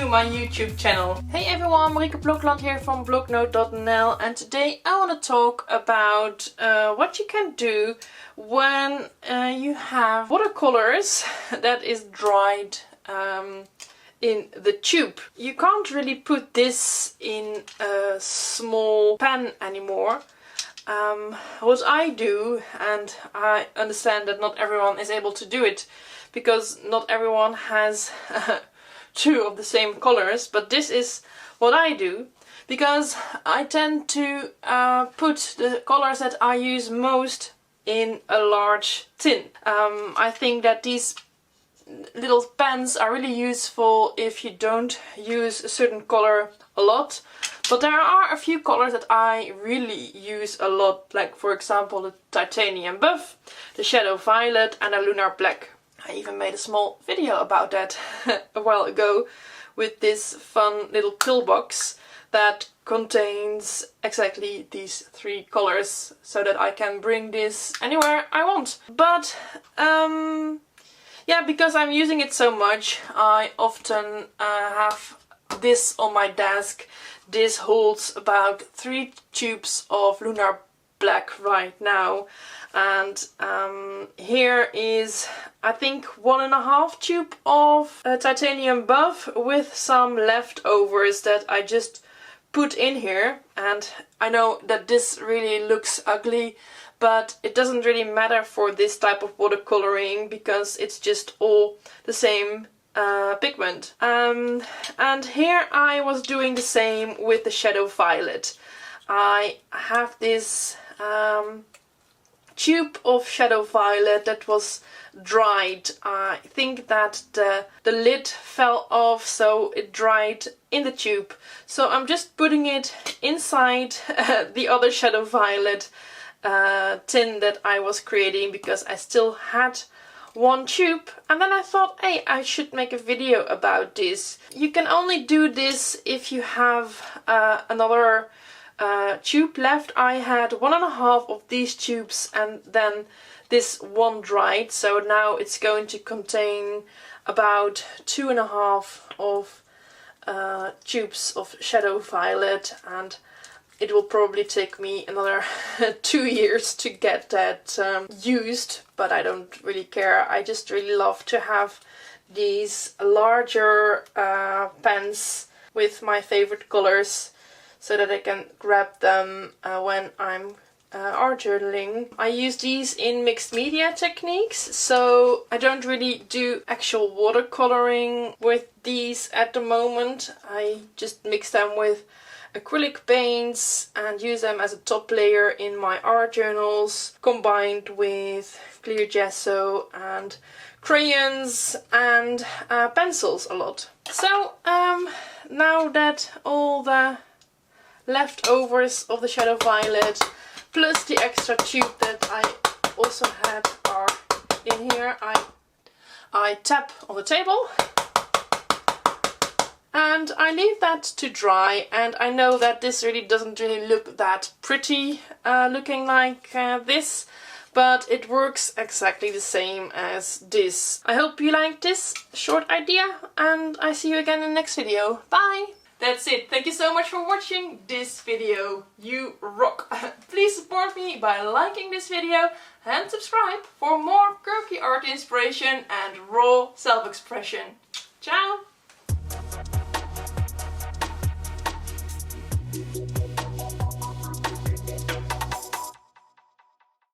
my YouTube channel. Hey everyone, Marieke Blokland here from Bloknote.nl, and today I want to talk about what you can do when you have watercolors that is dried in the tube. You can't really put this in a small pan anymore. What I do, and I understand that not everyone is able to do it, because not everyone has two of the same colors, but this is what I do, because I tend to put the colors that I use most in a large tin. I think that these little pens are really useful if you don't use a certain color a lot, but there are a few colors that I really use a lot, like for example the titanium buff, the shadow violet and the lunar black. I even made a small video about that a while ago with this fun little pillbox that contains exactly these three colors, so that I can bring this anywhere I want. But yeah, because I'm using it so much, I often have this on my desk. This holds about 3 tubes of lunar black right now, and here is I think 1.5 tube of titanium buff with some leftovers that I just put in here. And I know that this really looks ugly, but it doesn't really matter for this type of watercoloring because it's just all the same pigment. And here I was doing the same with the shadow violet. I have this tube of shadow violet that was dried. I think that the lid fell off, so it dried in the tube. So I'm just putting it inside the other shadow violet tin that I was creating, because I still had one tube. And then I thought, hey, I should make a video about this. You can only do this if you have another tube left. I had 1.5 of these tubes and then this one dried, so now it's going to contain about 2.5 of tubes of shadow violet, and it will probably take me another 2 years to get that used, but I don't really care. I just really love to have these larger pens with my favorite colors, so that I can grab them when I'm art journaling. I use these in mixed media techniques, so I don't really do actual watercoloring with these at the moment. I just mix them with acrylic paints and use them as a top layer in my art journals, combined with clear gesso and crayons and pencils a lot. So now that all the leftovers of the shadow violet plus the extra tube that I also had are in here, I tap on the table and I leave that to dry. And I know that this really doesn't really look that pretty looking like this, but it works exactly the same as this. I hope you liked this short idea, and I see you again in the next video. Bye! That's it. Thank you so much for watching this video. You rock! Please support me by liking this video and subscribe for more quirky art inspiration and raw self-expression. Ciao!